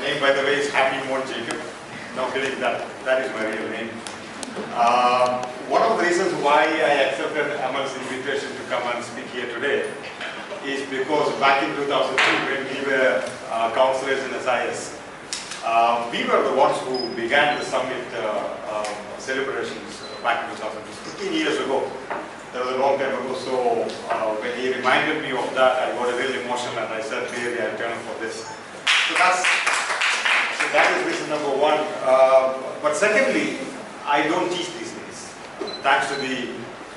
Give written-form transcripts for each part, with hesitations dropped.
name, by the way, is Happymon Jacob. No kidding, that is my real name. One of the reasons why I accepted Amal's invitation to come and speak here today is because back in 2002, when we were counselors in SIS, we were the ones who began the summit celebrations back in 2002, 15 years ago. That was a long time ago, so when he reminded me of that, I got a little emotional and I said, really, I'll turn for this. So that is reason number one. But secondly, I don't teach these days. Thanks to the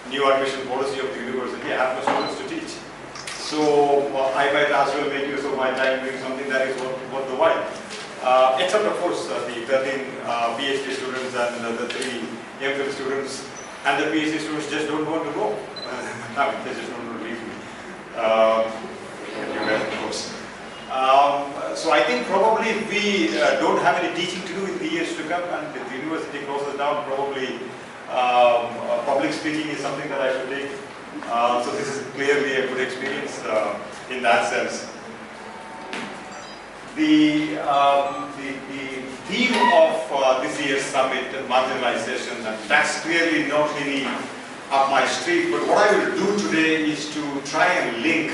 new admission policy of the university, I have no students to teach. So I might as well make use of my time doing something that is worth the while. Except of course the 13 PhD students and the 3 MPhil students, and the PhD students just don't want to go. I mean, they just don't want to leave me. Of course. So I think probably we don't have any teaching to do in the years to come, and if the university closes down, probably public speaking is something that I should take. So this is clearly a good experience in that sense. The theme of this year's summit, marginalization, and that's clearly not really up my street, but what I will do today is to try and link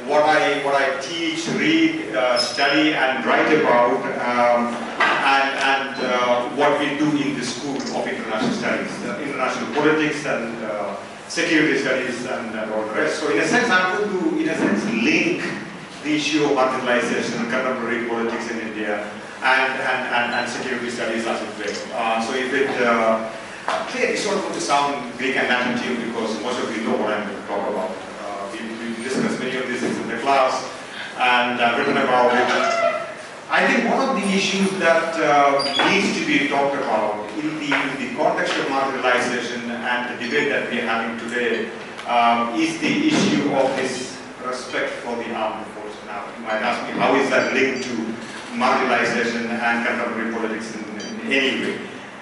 what I teach, read, study and write about, and what we do in the School of International Studies, international politics and security studies and all the rest. So in a sense, I'm going to, in a sense, link the issue of marginalization, contemporary politics in India, and security studies as it were. So if it clearly sort of going to sound Greek and Latin to you, because most of you know what I'm going to talk about. We discussed many of these things in the class, and written about it. I think one of the issues that needs to be talked about in the context of marginalization and the debate that we are having today is the issue of this respect for the armed force. Now, you might ask me, how is that linked to marginalization and contemporary politics in any way?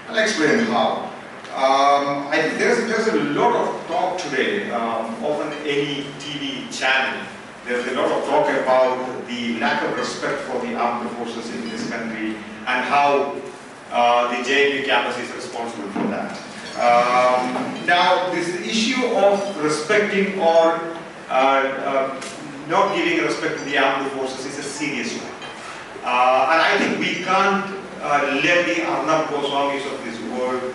I'll explain how. I think there's a lot of talk today, often any TV channel, there's a lot of talk about the lack of respect for the armed forces in this country and how the JNU campus is responsible for that. Now, this issue of respecting or not giving respect to the armed forces is a serious one. And I think we can't let the Arnab Goswamis of this world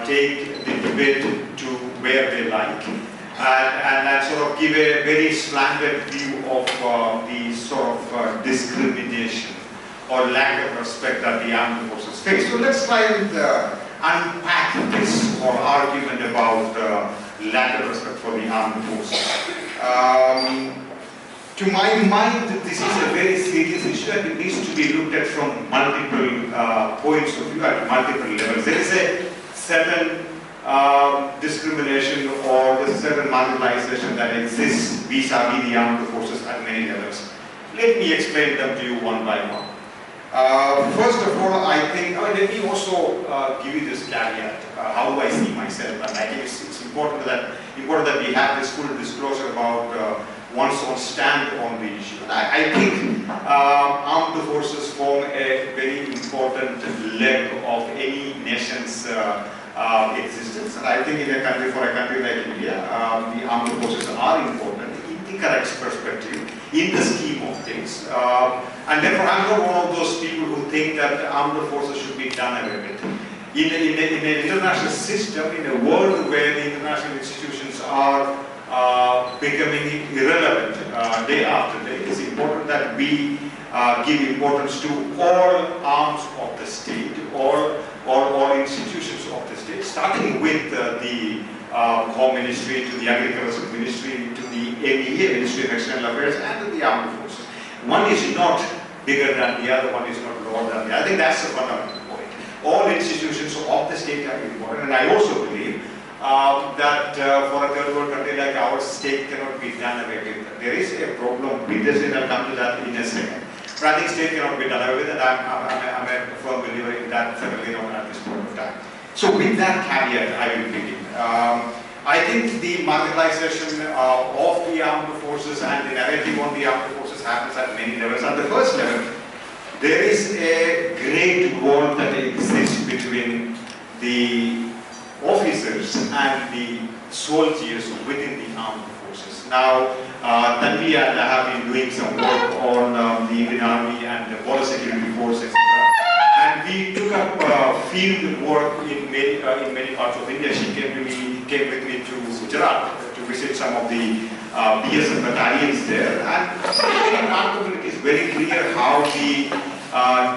take the debate to where they like and sort of give a very slanted view of the sort of discrimination or lack of respect that the armed forces face. So let's try and unpack this or argument about lack of respect for the armed forces. To my mind, this is a very serious issue and it needs to be looked at from multiple points of view at multiple levels. There is a certain discrimination or there's a certain marginalization that exists vis-a-vis the armed forces at many levels. Let me explain them to you one by one. First of all, I think, let me also give you this caveat, how do I see myself, and I think it's important that we have this full disclosure about one's own stand on the issue. I think armed forces form a very important leg of any nation's existence, and I think for a country like India, the armed forces are important in the correct perspective, in the scheme of things. And therefore, I'm not one of those people who think that armed forces should be done away with. In an international system, in a world where the international institutions are becoming irrelevant day after day, it's important that we give importance to all arms of the state, all institutions of the state, starting with the Home Ministry, to the Agriculture Ministry, to the MEA, Ministry of External Affairs, and to the Armed Forces. One is not bigger than the other, one is not lower than the other. I think that's the fundamental point. All institutions of the state are important, and I also believe that for a third world country like ours, state cannot be done away with. There is a problem with this, and I'll come to that in a second. But I think state cannot be done away with, and I'm a firm believer in that, certainly not at this point of time. So with that caveat, I will begin. I think the marginalization of the armed forces and the narrative on the armed forces happens at many levels. At the first level, there is a great wall that exists between the officers and the soldiers within the armed forces. Now, Tanvi and I have been doing some work on the Indian Army and the border security force, etc. And we took up field work in many parts of India. She came with me to Gujarat to visit some of the BSF battalions there. And very remarkable, it is very clear how the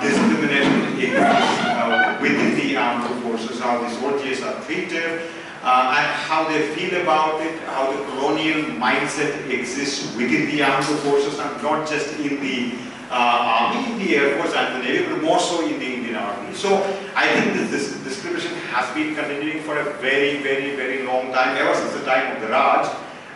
discrimination exists within the armed forces, how the soldiers are treated, and how they feel about it, how the colonial mindset exists within the armed forces, and not just in the Army, in the Air Force and the Navy, but more so in the Indian Army. So I think this discrimination has been continuing for a very, very, very long time, ever since the time of the Raj.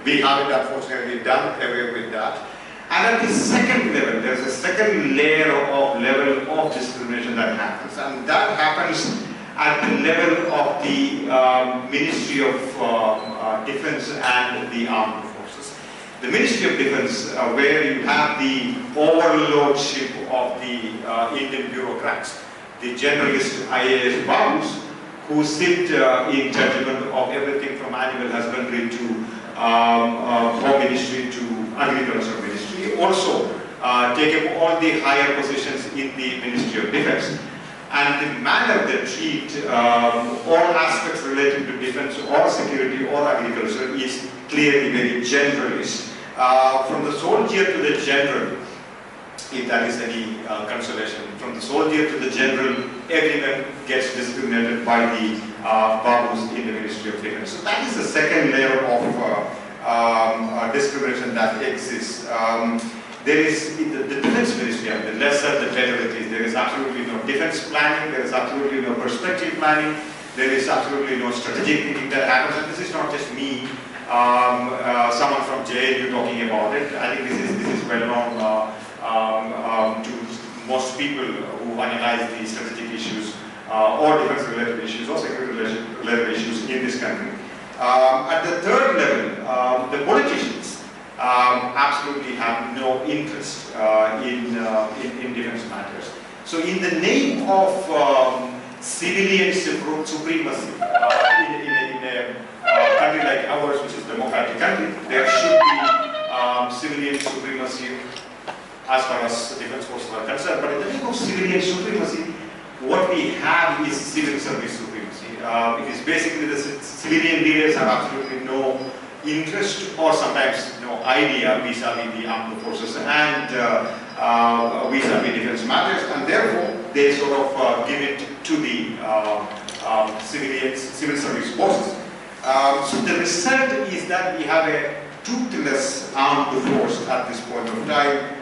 We haven't unfortunately done away with that. And at the second level, there's a second layer of level of discrimination that happens, and that happens at the level of the Ministry of Defense and the Armed Forces. The Ministry of Defense, where you have the overlordship of the Indian bureaucrats, the generalist IAS babus, who sit in judgment of everything from animal husbandry to Home Ministry to Agriculture Ministry, also take up all the higher positions in the Ministry of Defense. And the manner they treat all aspects related to defense or security or agriculture is clearly very generalist. From the soldier to the general, if that is any consolation, from the soldier to the general, everyone gets discriminated by the babus in the Ministry of Defense. So that is the second layer of discrimination that exists. There is in the Defense Ministry, and the lesser the better it is. There is absolutely no defense planning, there is absolutely no perspective planning, there is absolutely no strategic thinking that happens. And this is not just me, someone from JNU talking about it. I think this is well known to most people who analyze the strategic issues or defense-related issues or security-related issues in this country. At the third level, the politicians absolutely have no interest in defense matters. So in the name of civilian supremacy in a country like ours, which is a democratic country, there should be civilian supremacy as far as defense forces are concerned. But in the name of civilian supremacy, what we have is civil service supremacy. It is basically the civilian leaders have absolutely no interest or sometimes no idea vis-a-vis the armed forces and vis-a-vis defense matters, and therefore they sort of give it to the civil service forces. So the result is that we have a toothless armed force at this point of time.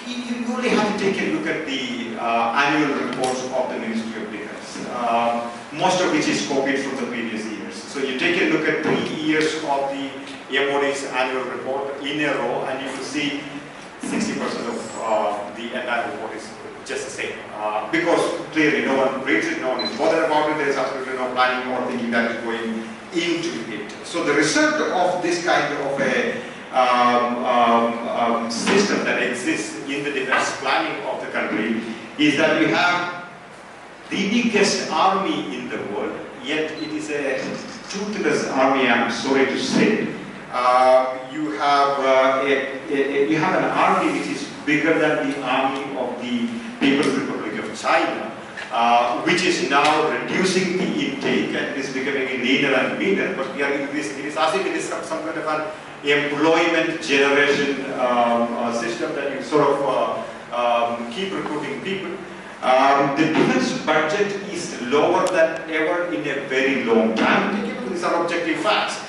You only have to take a look at the annual reports of the Ministry of Defense, most of which is copied from the previous years. So you take a look at 3 years of the MOD's annual report in a row, and you will see 60% of the entire report is just the same. Because clearly no one reads it, no one is bothered about it, there is absolutely no planning or thinking that is going into it. So the result of this kind of a system that exists in the defense planning of the country is that you have the biggest army in the world, yet it is a toothless army, I'm sorry to say. You have an army which is bigger than the army of the People's Republic of China, which is now reducing the intake and is becoming leaner and meaner, but we are increasing. It is as if it is some kind of an employment generation system that you sort of keep recruiting people. The defense budget is lower than ever in a very long time. These are objective facts.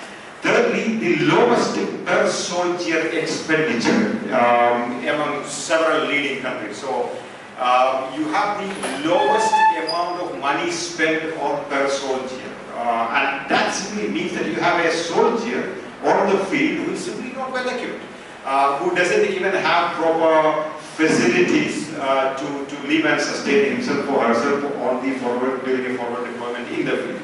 Thirdly, the lowest per soldier expenditure among several leading countries. So you have the lowest amount of money spent on per soldier. And that simply means that you have a soldier on the field who is simply not well equipped, who doesn't even have proper facilities to live and sustain himself or herself on the during a forward deployment in the field.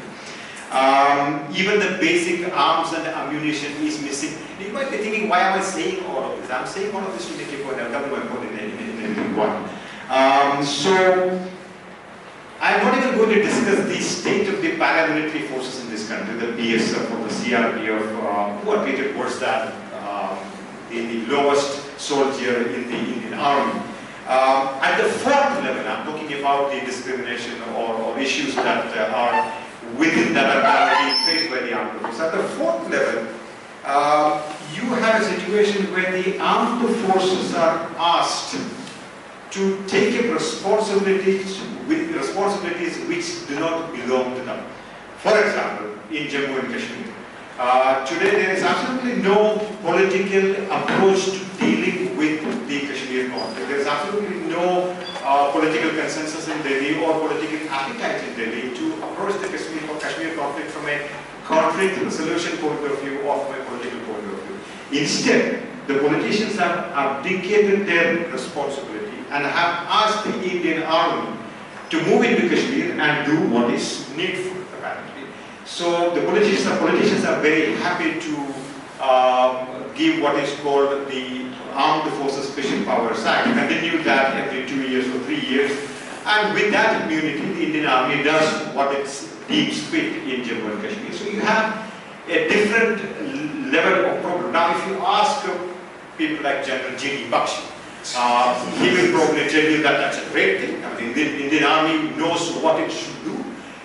Even the basic arms and ammunition is missing. You might be thinking, why am I saying all of this? I'm saying all of this to make a point. I'll come to my point in one. So, I'm not even going to discuss the state of the paramilitary forces in this country, the BSF or the CRPF, who are treated worse than the lowest soldier in the Indian army. At the fourth level, I'm talking about the discrimination or issues that are within that are being faced by the armed forces. At the fourth level, you have a situation where the armed forces are asked to take up responsibilities which do not belong to them. For example, in Jammu and Kashmir, today there is absolutely no political approach to dealing with the Kashmir conflict. There is absolutely no political consensus in Delhi or political appetite in Delhi to approach the Kashmir conflict from a conflict resolution point of view or from a political point of view. Instead, the politicians have abdicated their responsibility and have asked the Indian army to move into Kashmir and do what is needful, apparently. So the politicians are very happy to give what is called the Armed Forces Special Powers Act, continue that every 2 years or 3 years, and with that immunity, the Indian army does what it deems fit in Jammu and Kashmir. So you have a different level of problem. Now, if you ask people like General G.D. Bakshi, he will probably tell you that that's a great thing. I mean, the Indian army knows what it should do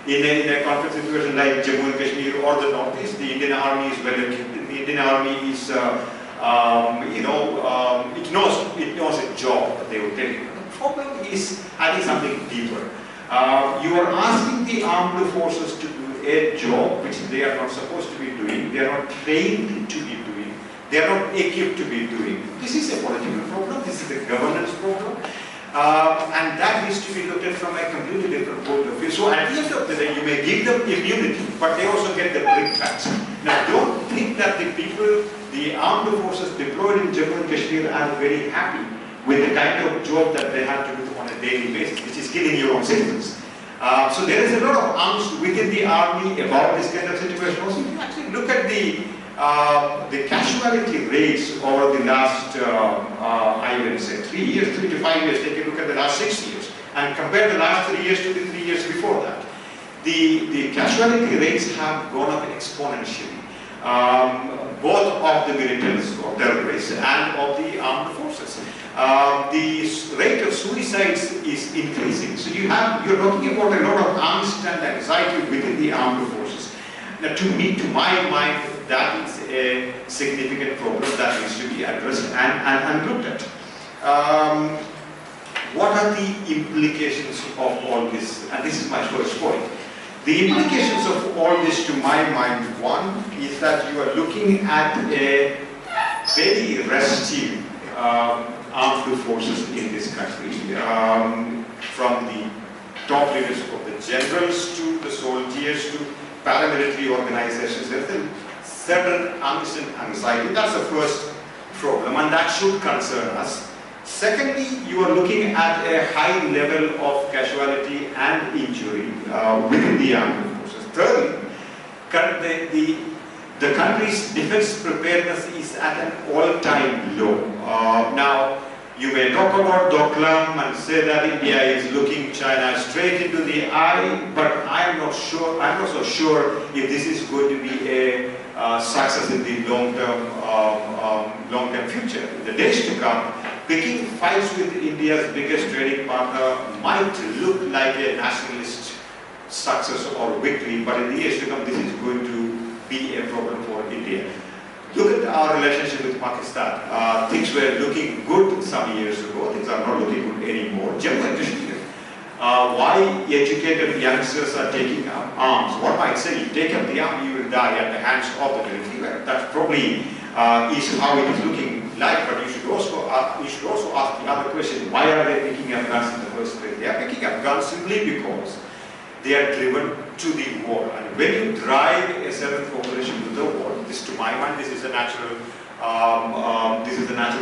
in a conflict situation like Jammu and Kashmir or the Northeast. The Indian army is well equipped. The Indian army is, it knows a job that they will tell you. The problem is, I think, something deeper. You are asking the armed forces to do a job which they are not supposed to be doing. They are not trained to be doing. They are not equipped to be doing. This is a political problem. This is a governance problem. And that needs to be looked at from a completely different point of view. So at the end of the day, you may give them immunity, but they also get the brickbats. Now, don't think that the people, the armed forces deployed in Jammu and Kashmir are very happy with the kind of job that they have to do on a daily basis, which is killing your own citizens. So there is a lot of angst within the army about this kind of situation. Also, if you actually look at the casualty rates over the last, I would say, 3 to 5 years, take a look at the last 6 years, and compare the last 3 years to the 3 years before that. The casualty rates have gone up exponentially, both of the militants or terrorists and of the armed forces. The rate of suicides is increasing. So you're talking about a lot of angst and anxiety within the armed forces. Now, to my mind, that is a significant problem that needs to be addressed and looked at. What are the implications of all this? And this is my first point. The implications of all this, to my mind, one is that you are looking at a very restive armed forces in this country, from the top leaders of the generals to the soldiers to paramilitary organizations. There's a certain angst and anxiety. That's the first problem, and that should concern us. Secondly, you are looking at a high level of casualty and injury within the armed forces. Thirdly, the country's defense preparedness is at an all-time low. Now, you may talk about Doklam and say that India is looking China straight into the eye, but I'm not so sure if this is going to be a success in the long-term future. In the days to come, picking fights with India's biggest trading partner might look like a nationalist success or victory, but in the years to come, this is going to be a problem for India. Look at our relationship with Pakistan. Things were looking good some years ago. Things are not looking good anymore. Jammu and Kashmir. Why educated youngsters are taking up arms? One might say, you take up the arm, you will die at the hands of the military. Well, that probably is how it is looking like, but you should also ask the other question, why are they picking up guns in the first place? They are picking up guns simply because they are driven to the war. And when you drive a certain population to the war, this, to my mind, this is a natural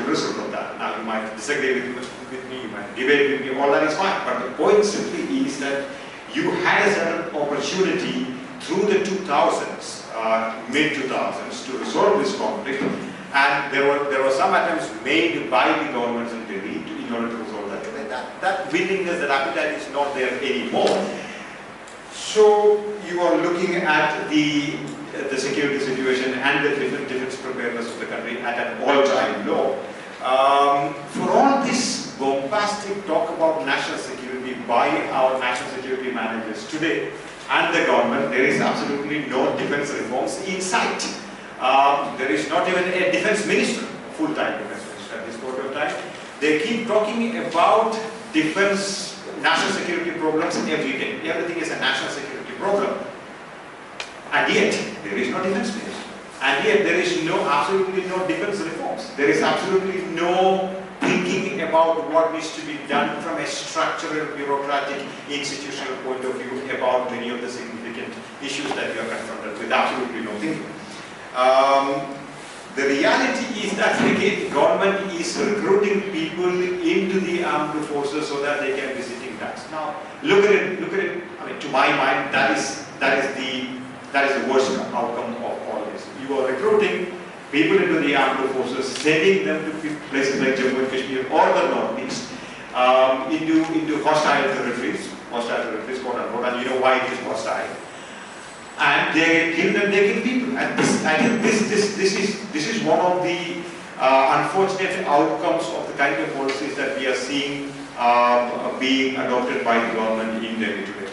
result of that. Now, you might disagree with me, you might debate with me, all that is fine. But the point simply is that you had a certain opportunity through the 2000s, mid-2000s, to resolve this conflict, and there were some attempts made by the governments in Delhi in order to resolve that. That willingness, that appetite is not there anymore. So you are looking at the security situation and the defense preparedness of the country at an all-time low. For all this bombastic talk about national security by our national security managers today and the government, there is absolutely no defense reforms in sight. There is not even a defense minister, full-time defense minister at this point of time. They keep talking about defense, national security problems every day. Everything is a national security problem. And yet, there is no defense minister. And yet, there is absolutely no defense reforms. There is absolutely no thinking about what needs to be done from a structural, bureaucratic, institutional point of view about many of the significant issues that you are confronted with. Absolutely no thinking. The reality is that again, government is recruiting people into the armed forces so that they can be sitting ducks. Now, look at it. I mean, to my mind, that is the worst outcome of all this. You are recruiting people into the armed forces, sending them to places like Jammu and Kashmir or the Northeast, into hostile territories, quote unquote, and you know why it is hostile. And they kill them, they kill people. And I think this is one of the unfortunate outcomes of the kind of policies that we are seeing being adopted by the government in Delhi today.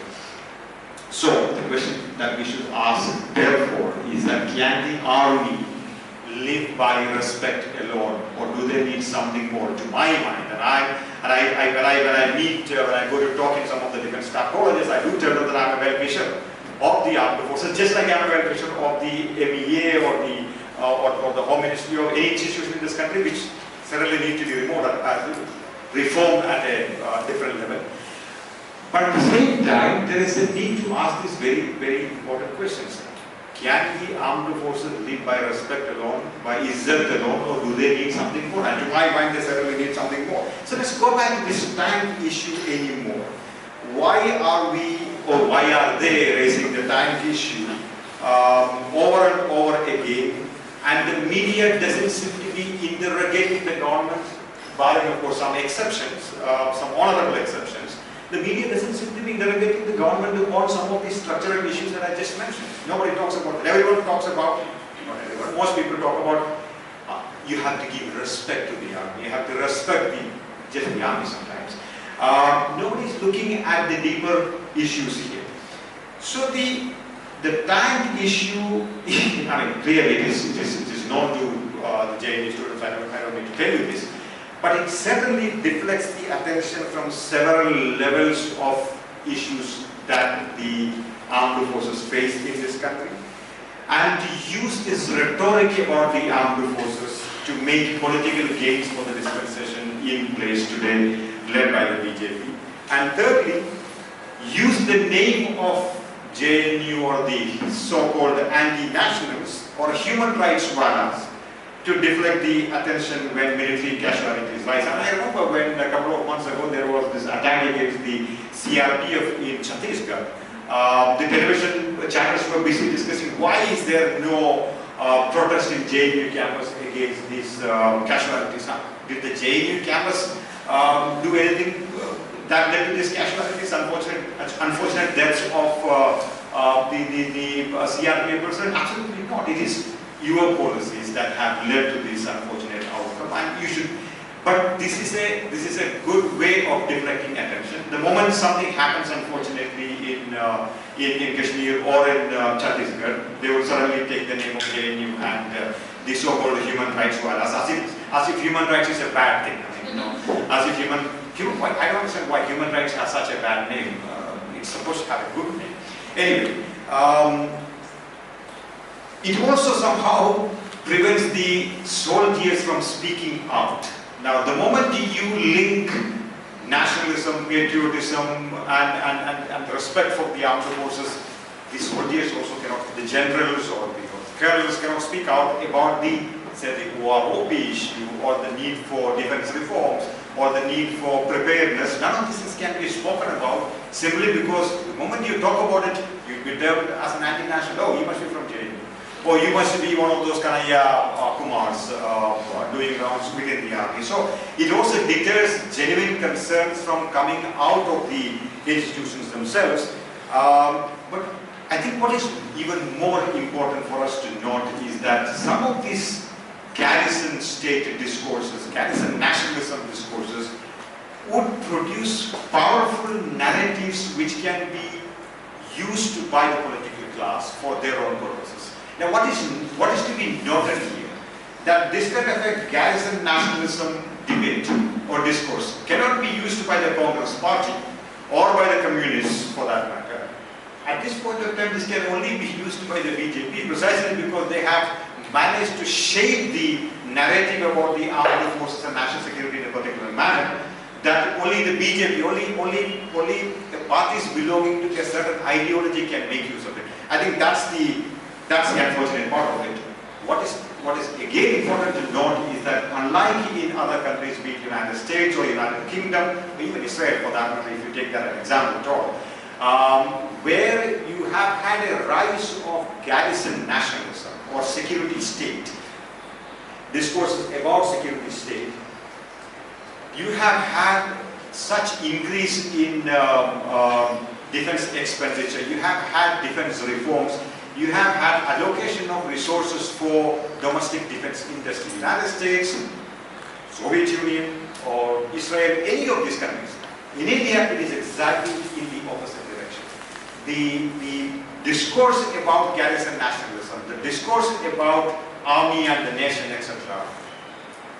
So the question that we should ask, therefore, is that can the army live by respect alone, or do they need something more? To my mind, when I go to talk in some of the different staff colleges, I do tell them that I'm a well-wisher of the armed forces, just like I'm a well-wisher of the MEA or the Home Ministry or any institution in this country, which certainly need to be reformed at a different level. But at the same time, there is a need to ask these very, very important questions. Can the armed forces live by respect alone, by izzat alone, or do they need something more? And to my mind, they certainly need something more. So let's go back to this tank issue anymore. Why are we, or why are they raising the tank issue over and over again? And the media doesn't seem to be interrogating the government, barring of course some exceptions, some honorable exceptions. The media doesn't seem to be interrogating the government on some of these structural issues that I just mentioned. Nobody talks about it. Everyone talks about, not everyone, most people talk about, you have to give respect to the army. You have to respect just the army sometimes. Nobody is looking at the deeper issues here. So the tank issue, I mean, clearly it is known to the JNU students, I don't need to tell you this. But it certainly deflects the attention from several levels of issues that the armed forces face in this country, and to use this rhetoric about the armed forces to make political gains for the dispensation in place today, led by the BJP. And thirdly, use the name of JNU or the so-called anti-nationals or human rights walas to deflect the attention when military casualties rise. And I remember when a couple of months ago there was this attack against the CRPF in Chandrashekhar. The television channels were busy discussing why is there no protest in JNU campus against these casualties. Did the JNU campus do anything that led to these casualties, unfortunate deaths of the CRPF personnel? Absolutely not. It is your policies that have led to this unfortunate outcome, and you should. But this is a good way of deflecting attention. The moment something happens, unfortunately, in Kashmir or in Chhattisgarh, they will suddenly take the name of JNU and the so-called human rights walas, as if human rights is a bad thing. I mean, you know, as if I don't understand why human rights has such a bad name. It's supposed to have a good name. Anyway. It also somehow prevents the soldiers from speaking out. Now, the moment you link nationalism, patriotism, and respect for the armed forces, the soldiers also cannot, the generals or the colonels cannot speak out about the OROP issue or the need for defense reforms or the need for preparedness. None of these things can be spoken about simply because the moment you talk about it, You'd be termed as an anti-national. Oh, you must be from JNU. Or you must be one of those Kanaya Kumars doing rounds within the army. So it also deters genuine concerns from coming out of the institutions themselves. But I think what is even more important for us to note is that some of these garrison state discourses, garrison nationalism discourses, would produce powerful narratives which can be used by the political class for their own purposes. Now what is to be noted here, that this kind of a garrison nationalism debate or discourse cannot be used by the Congress party or by the communists for that matter. At this point of time, this can only be used by the BJP precisely because they have managed to shape the narrative about the armed forces and national security in a particular manner that only the BJP, only the parties belonging to a certain ideology can make use of it. I think that's the unfortunate part of it. What is again important to note is that unlike in other countries, be it United States or United Kingdom, or even Israel for that matter, if you take that as an example at all, where you have had a rise of garrison nationalism or security state, discourses about security state, you have had such increase in defense expenditure, you have had defense reforms, you have had allocation of resources for domestic defense industry. United States, Soviet Union, or Israel, any of these countries. In India, it is exactly in the opposite direction. The discourse about garrison nationalism, the discourse about army and the nation, etc.,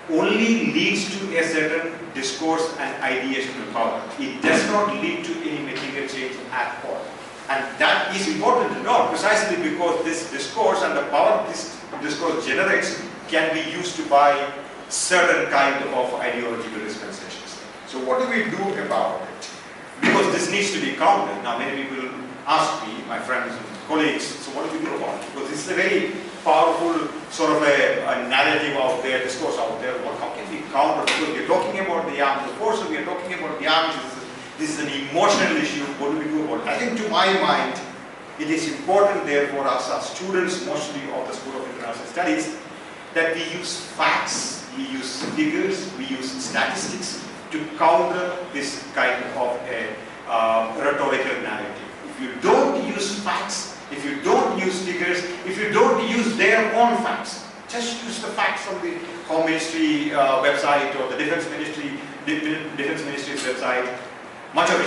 only leads to a certain discourse and ideational power. It does not lead to any material change at all. And that is important to note precisely because this discourse and the power this discourse generates can be used to buy certain kind of ideological dispensations. So what do we do about it? Because this needs to be countered. Now many people ask me, my friends and colleagues, so what do we do about it? Because this is a very powerful sort of a narrative out there, discourse out there. How can we counter? Because we are talking about the armed forces, we are talking about the army. This is an emotional issue. What do we do about it? I think to my mind, it is important there for us as students, mostly of the School of International Studies, that we use facts, we use figures, we use statistics to counter this kind of a rhetorical narrative. If you don't use facts, if you don't use figures, if you don't use their own facts, just use the facts from the Home Ministry website or the Defense Ministry's website, much of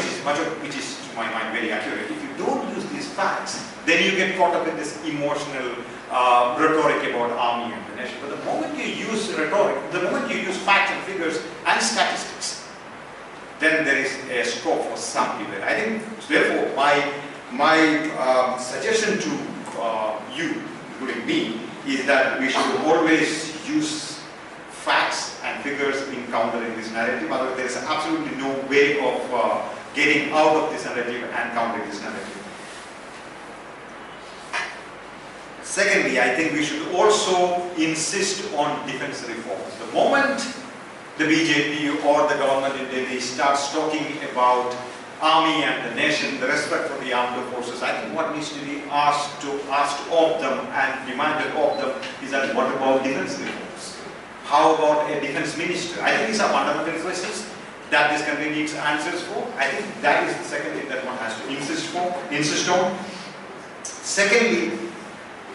which is to my mind very accurate. If you don't use these facts, then you get caught up in this emotional rhetoric about army and the nation. But the moment you use rhetoric, the moment you use facts and figures and statistics, then there is a scope for some debate. I think, therefore, my suggestion to you, including me, is that we should always use facts and figures in countering this narrative. Otherwise, there is absolutely no way of getting out of this narrative and countering this narrative. Secondly, I think we should also insist on defense reforms. The moment the BJP or the government in Delhi starts talking about army and the nation, the respect for the armed forces, I think what needs to be asked of them and demanded of them is that what about defense reforms? How about a defense minister? I think these are fundamental questions that this country needs answers for. I think that is the second thing that one has to insist on. Secondly,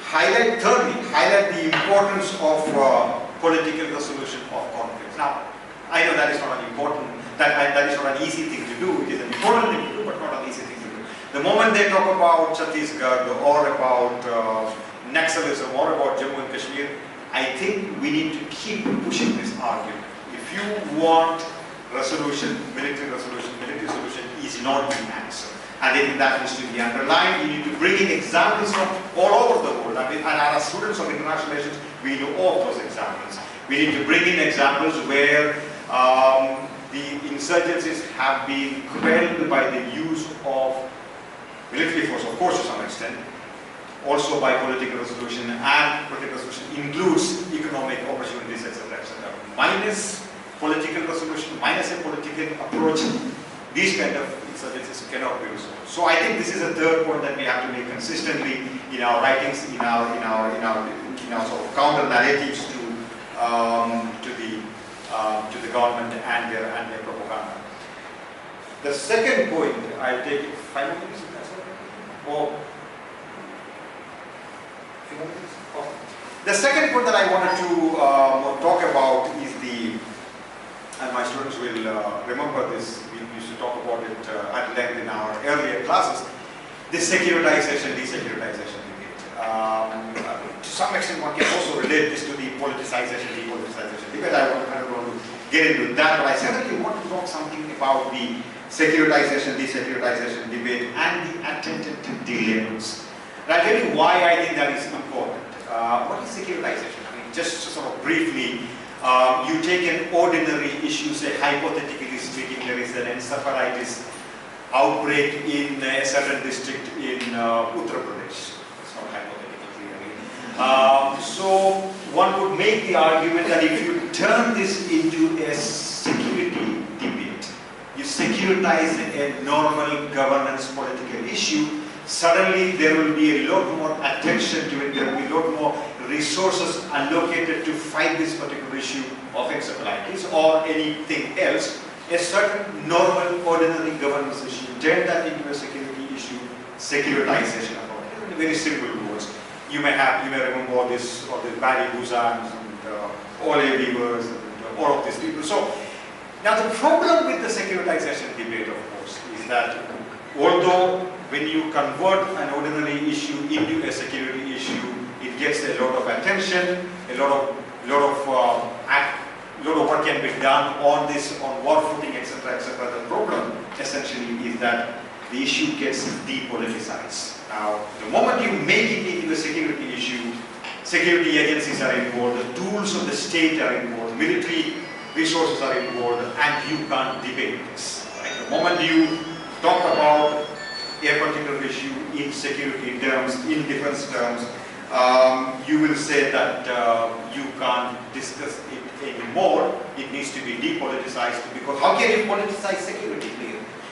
thirdly, highlight the importance of political resolution of conflicts. Now, I know that is not an important, that is not an easy thing to do. It is an important thing to do, but not an easy thing to do. The moment they talk about Chhattisgarh or about Naxalism or about Jammu and Kashmir, I think we need to keep pushing this argument. If you want resolution, military solution is not the answer. And I think that needs to be underlined. You need to bring in examples from all over the world. I mean, and as students of international relations, we know all those examples. We need to bring in examples where the insurgencies have been quelled by the use of military force, of course, to some extent, also by political resolution, and political resolution includes economic opportunities, etc., etc. Minus political resolution, minus a political approach, these kind of So this cannot be resolved. So I think this is a third point that we have to make consistently in our writings, in our sort of counter narratives to the government and their propaganda. The second point, I'll take 5 minutes. Or the second point that I wanted to talk about is and my students will remember this, we used to talk about it at length in our earlier classes, the securitization, desecuritization debate. To some extent one can also relate this to the politicization, depoliticization debate. I don't want to get into that, but I certainly want to talk something about the securitization, desecuritization debate and the attendant dilemmas. And I'll tell you why I think that is important. What is securitization? I mean, just sort of briefly, you take an ordinary issue, say hypothetically speaking, there is an encephalitis outbreak in a certain district in Uttar Pradesh. It's not hypothetical clearly. So one would make the argument that if you turn this into a security debate, you securitize a normal governance political issue, suddenly there will be a lot more attention to it, there will be a lot more resources allocated to fight this particular issue of encephalitis or anything else. A certain normal, ordinary governance issue, turn that into a security issue, securitization about it. In very simple words. You may remember all this Barry Buzans and all Weavers and all of these people. So now the problem with the securitization debate, of course, is that although when you convert an ordinary issue into a security issue, it gets a lot of attention, a lot of work can be done on this, on war footing, etc., etc. The problem essentially is that the issue gets depoliticized. Now, the moment you make it into a security issue, security agencies are involved, the tools of the state are involved, military resources are involved, and you can't debate this. Right? The moment you talk about a particular issue in security terms, in defense terms, you will say that you can't discuss it anymore. It needs to be depoliticized, because how can you politicize security?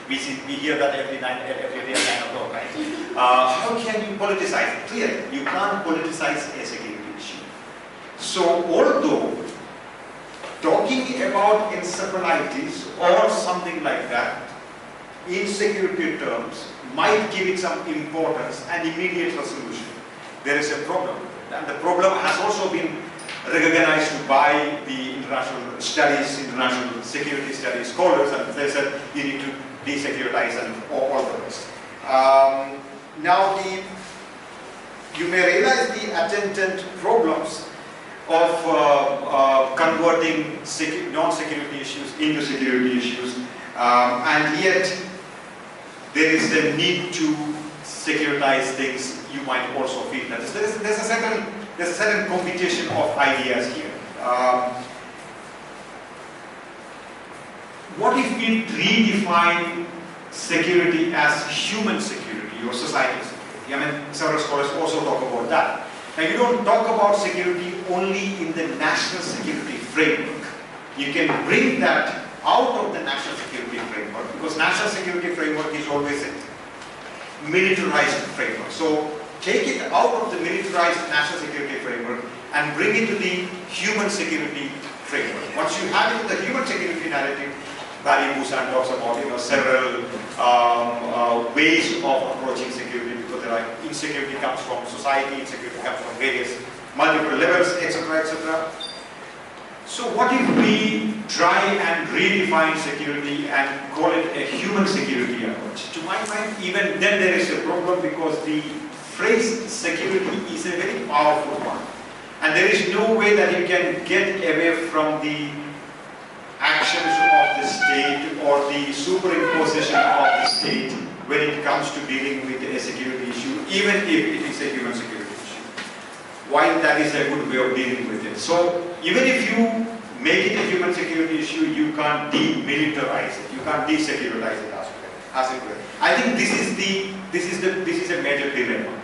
We hear that every day at 9 o'clock, right? How can you politicize it? Clearly, you can't politicize a security issue. So, although talking about encephalitis or something like that in security terms might give it some importance and immediate resolution, there is a problem. And the problem has also been recognized by the international studies, international security studies scholars, and they said you need to desecuritize and all the rest. Now, you may realize the attendant problems of converting non-security issues into security issues, and yet there is the need to securitize things. You might also feel that there's a certain competition of ideas here. What if we redefine security as human security or societal security? I mean, several scholars also talk about that. Now, you don't talk about security only in the national security framework. You can bring that out of the national security framework, because national security framework is always a militarized framework. So take it out of the militarized national security framework and bring it to the human security framework. Once you have it in the human security narrative, Barry Busan talks about several ways of approaching security, because insecurity comes from society, insecurity comes from various multiple levels, etc., etc. So what if we try and redefine security and call it a human security approach? To my mind, even then there is a problem, because the phrase security is a very powerful one. And there is no way that you can get away from the actions of the state or the superimposition of the state when it comes to dealing with a security issue, even if it is a human security issue. While that is a good way of dealing with it. So even if you make it a human security issue, you can't demilitarize it. You can't desecuritize it as it were. I think this is a major dilemma.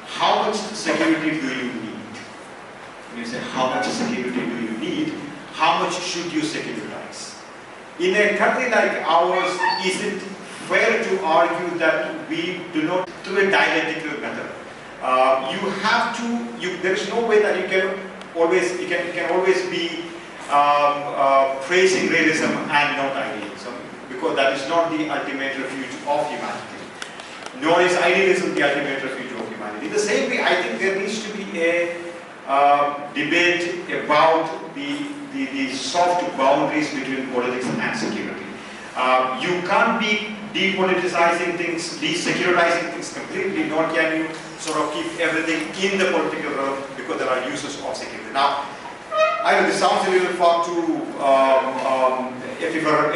How much security do you need? When you say how much security do you need, how much should you securitize? In a country like ours, is it fair to argue that we do not through a dialectical method. You have to. There is no way that you can always be praising realism and not idealism, because that is not the ultimate refuge of humanity. Nor is idealism the ultimate refuge of humanity. In the same way, I think there needs to be a debate about the soft boundaries between politics and security. You can't be depoliticizing things, desecuritizing things completely, nor can you sort of keep everything in the political realm, because there are uses of security. Now, I know this sounds a little far too ephemeral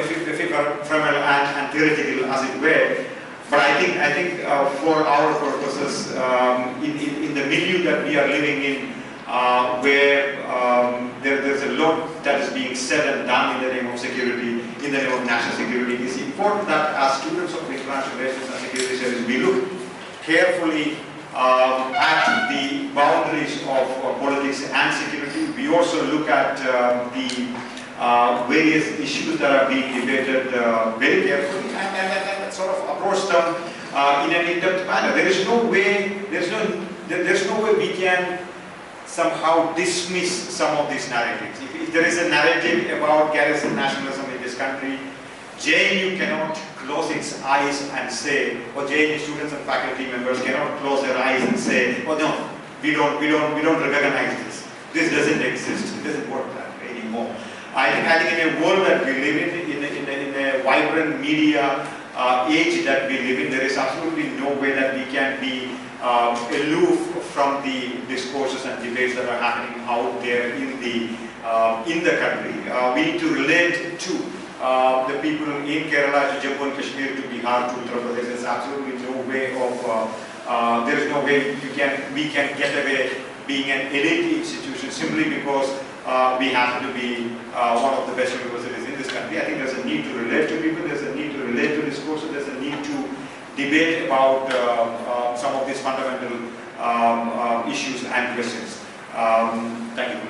and theoretical, as it were, but I think for our purposes, in the milieu that we are living in, where there's a lot that is being said and done in the name of security, in the name of national security, it is important that as students of international relations and security studies, we look carefully at the boundaries of politics and security. We also look at the various issues that are being debated very carefully and sort of approach them in an in-depth manner. There is no way, there's no way we can somehow dismiss some of these narratives. If there is a narrative about garrison nationalism in this country, JNU cannot close its eyes and say, or JNU students and faculty members cannot close their eyes and say, oh no, we don't recognize this. This doesn't exist. It doesn't work that way anymore. I think in a world that we live in a vibrant media age that we live in, there is absolutely no way that we can be aloof from the discourses and debates that are happening out there in the country. We need to relate to the people in Kerala, to Jammu and Kashmir, to Bihar, to Uttar Pradesh. There's absolutely no way of, there is no way we can get away being an elite institution simply because we happen to be one of the best universities in this country. I think there's a need to relate to people, there's a need to relate to discourses, there's a need to debate about some of these fundamental issues and questions. Thank you.